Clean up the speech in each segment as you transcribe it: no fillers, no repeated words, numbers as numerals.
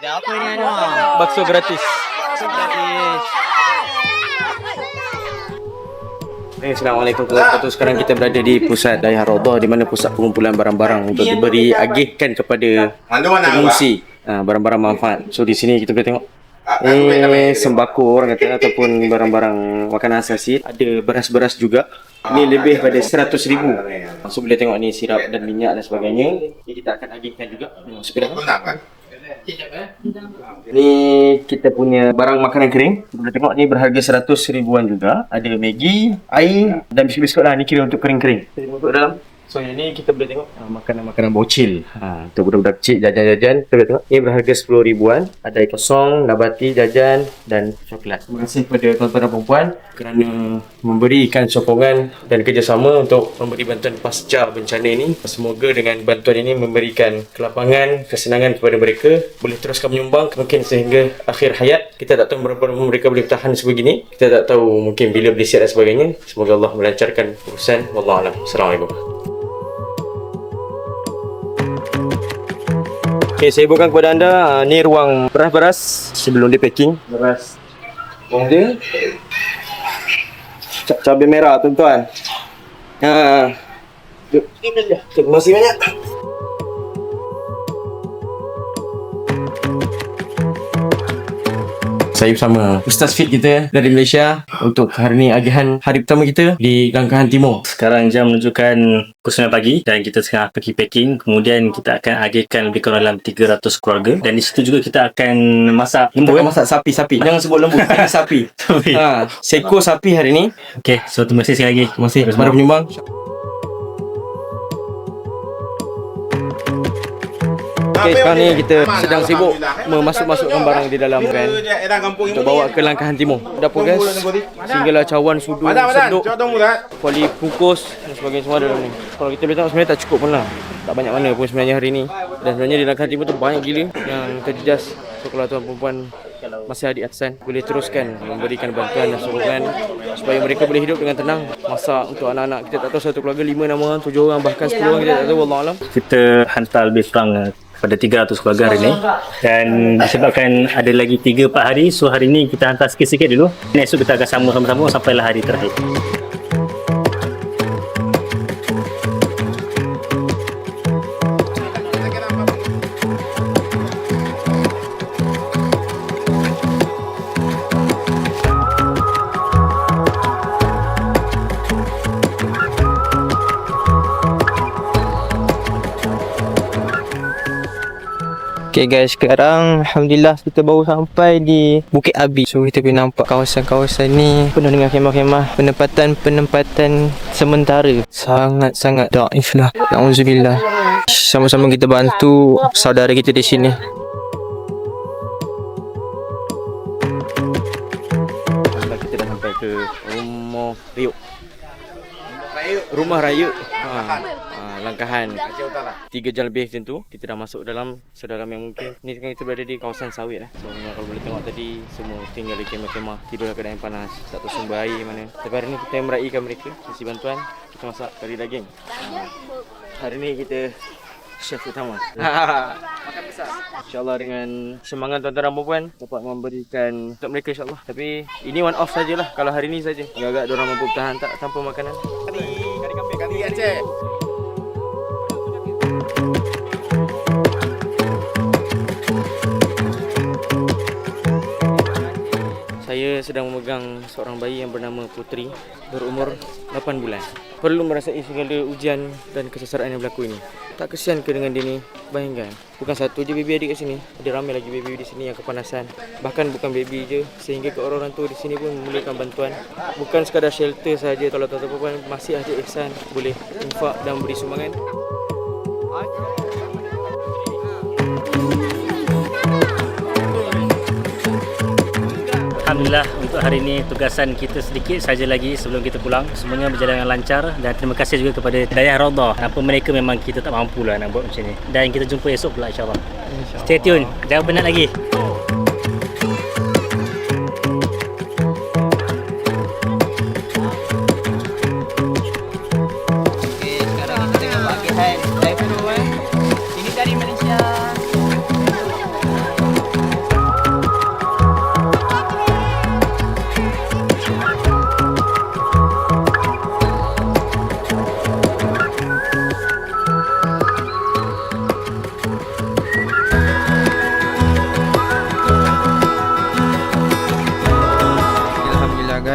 Ada apa ini Anwar? Bakso gratis. Assalamualaikum warahmatullahi wabarakatuh. Sekarang kita berada di pusat Daya Rodah, di mana pusat pengumpulan barang-barang untuk diberi agihkan kepada pengungsi, barang-barang manfaat. So di sini kita boleh tengok sembako orang kata, ataupun barang-barang makanan asasi. Ada beras-beras juga. Ini lebih pada 100,000. So boleh tengok ni sirap dan minyak dan sebagainya. Ini kita akan agihkan juga. Ni kita punya barang makanan kering. Boleh tengok ni berharga 100 ribuan juga. Ada Maggi, air dan biskut-biskut lah. Ni kira untuk kering-kering. Kita masuk dalam. So yang ni kita boleh tengok makanan-makanan bocil. Untuk budak-budak kecil jajan-jajan. Kita boleh tengok ni berharga 10 ribuan. Ada air kosong, nabati, jajan dan coklat. Terima kasih kepada tuan-tuan dan puan kerana memberikan sokongan dan kerjasama untuk memberi bantuan pasca bencana ini. Semoga dengan bantuan ini memberikan kelapangan, kesenangan kepada mereka. Boleh teruskan menyumbang mungkin sehingga akhir hayat. Kita tak tahu berapa lama mereka boleh bertahan sebegini. Kita tak tahu mungkin bila boleh sihat dan sebagainya. Semoga Allah melancarkan urusan. Wallahualam. Assalamualaikum. Okay, saya buatkan kepada anda, ni ruang beras-beras sebelum dia packing. Beras bawang dia, cabai merah tuan-tuan. Terima kasih banyak. Saya bersama Ustaz Fit kita dari Malaysia untuk hari ni agihan hari pertama kita di Langkahan Timur. Sekarang jam menunjukkan pukul 9 pagi dan kita tengah pergi packing. Kemudian kita akan agihkan lebih kurang dalam 300 keluarga. Dan di situ juga kita akan masak lembu. Masak sapi. Jangan sebut lembu, kita sapi. Seekor sapi hari ni. Okey, so terima kasih sekali lagi. Terima kasih kepada penyumbang. Okay, sekarang ni kita sedang sibuk memasuk-masukkan barang di dalam van untuk bawa ke Langkahan Timur. Dapur gas, sehinggalah cawan, sudu, senduk, kuali kukus dan sebagainya semua ada dalam ni. Kalau kita boleh tengok sebenarnya tak cukup pun lah. Tak banyak mana pun sebenarnya hari ni. Dan sebenarnya di Langkahan Timur tu banyak gila yang terjejas. So kalau tuan perempuan masih adik atasan, boleh teruskan memberikan bantuan dan sokongan supaya mereka boleh hidup dengan tenang. Masak untuk anak-anak. Kita tak tahu satu keluarga 5, 6 orang, 7 orang, bahkan 10 orang, kita tak tahu. Wallahualam. Kita hantar lebih kurang pada 300 keluarga hari ni. Dan disebabkan ada lagi 3-4 hari, so hari ni kita hantar sikit-sikit dulu. Esok kita akan sama-sama sampailah hari terakhir. Okay guys, sekarang Alhamdulillah kita baru sampai di Bukit Abi. So kita boleh nampak kawasan-kawasan ni penuh dengan khemah-khemah, penempatan sementara. Sangat-sangat daif lah. Alhamdulillah. Sama-sama kita bantu saudara kita di sini. Kita dah sampai ke Rumah Raya Langkahan. 3 jam lebih macam tu kita dah masuk dalam sedalam yang mungkin. Ni sekarang kita berada di kawasan sawit lah. So kalau boleh tengok tadi semua tinggal di kemah-kemah, tidur dalam keadaan panas, tak tahu sumber air mana. Tapi hari ni kita meraihkan mereka, kasih bantuan. Kita masak kari daging. Hari ni kita chef utama. Makan besar. InsyaAllah dengan semangat tuan-tuan dan puan dapat memberikan untuk mereka insyaAllah. Tapi ini one off sajalah. Kalau hari ni saja agak-agak diorang mampu bertahan tak tanpa makanan. Kari kambing, kari Aceh. Saya sedang memegang seorang bayi yang bernama Putri, berumur 8 bulan. Perlu merasai segala ujian dan kesesaran yang berlaku ini. Tak kesian ke dengan dia ni? Bayangkan, bukan satu je baby adik kat sini. Ada ramai lagi baby di sini yang kepanasan. Bahkan bukan baby je, sehingga ke orang-orang tua di sini pun memerlukan bantuan. Bukan sekadar shelter saja. Kalau tuan-tuan masih ada ihsan, boleh infak dan beri sumbangan. Alhamdulillah untuk hari ini tugasan kita sedikit saja lagi sebelum kita pulang. Semuanya berjalan dengan lancar dan terima kasih juga kepada Daya Rodah. Tanpa mereka memang kita tak mampu lah nak buat macam ni. Dan kita jumpa esok pula insyaAllah. Stay tune, jangan penat lagi. Okay, sekarang kita tengok bagian dari Peru. Ini dari Malaysia.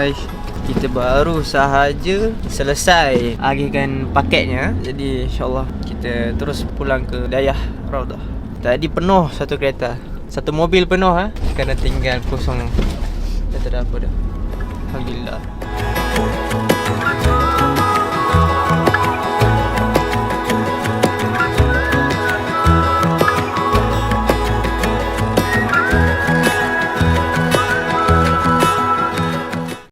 guys, kita baru sahaja selesai agihkan paketnya. Jadi insyaAllah kita terus pulang ke Dayah Raudah. Tadi penuh satu kereta, satu mobil penuh sekarang tinggal kosong. Dah tak ada apa dah. Alhamdulillah.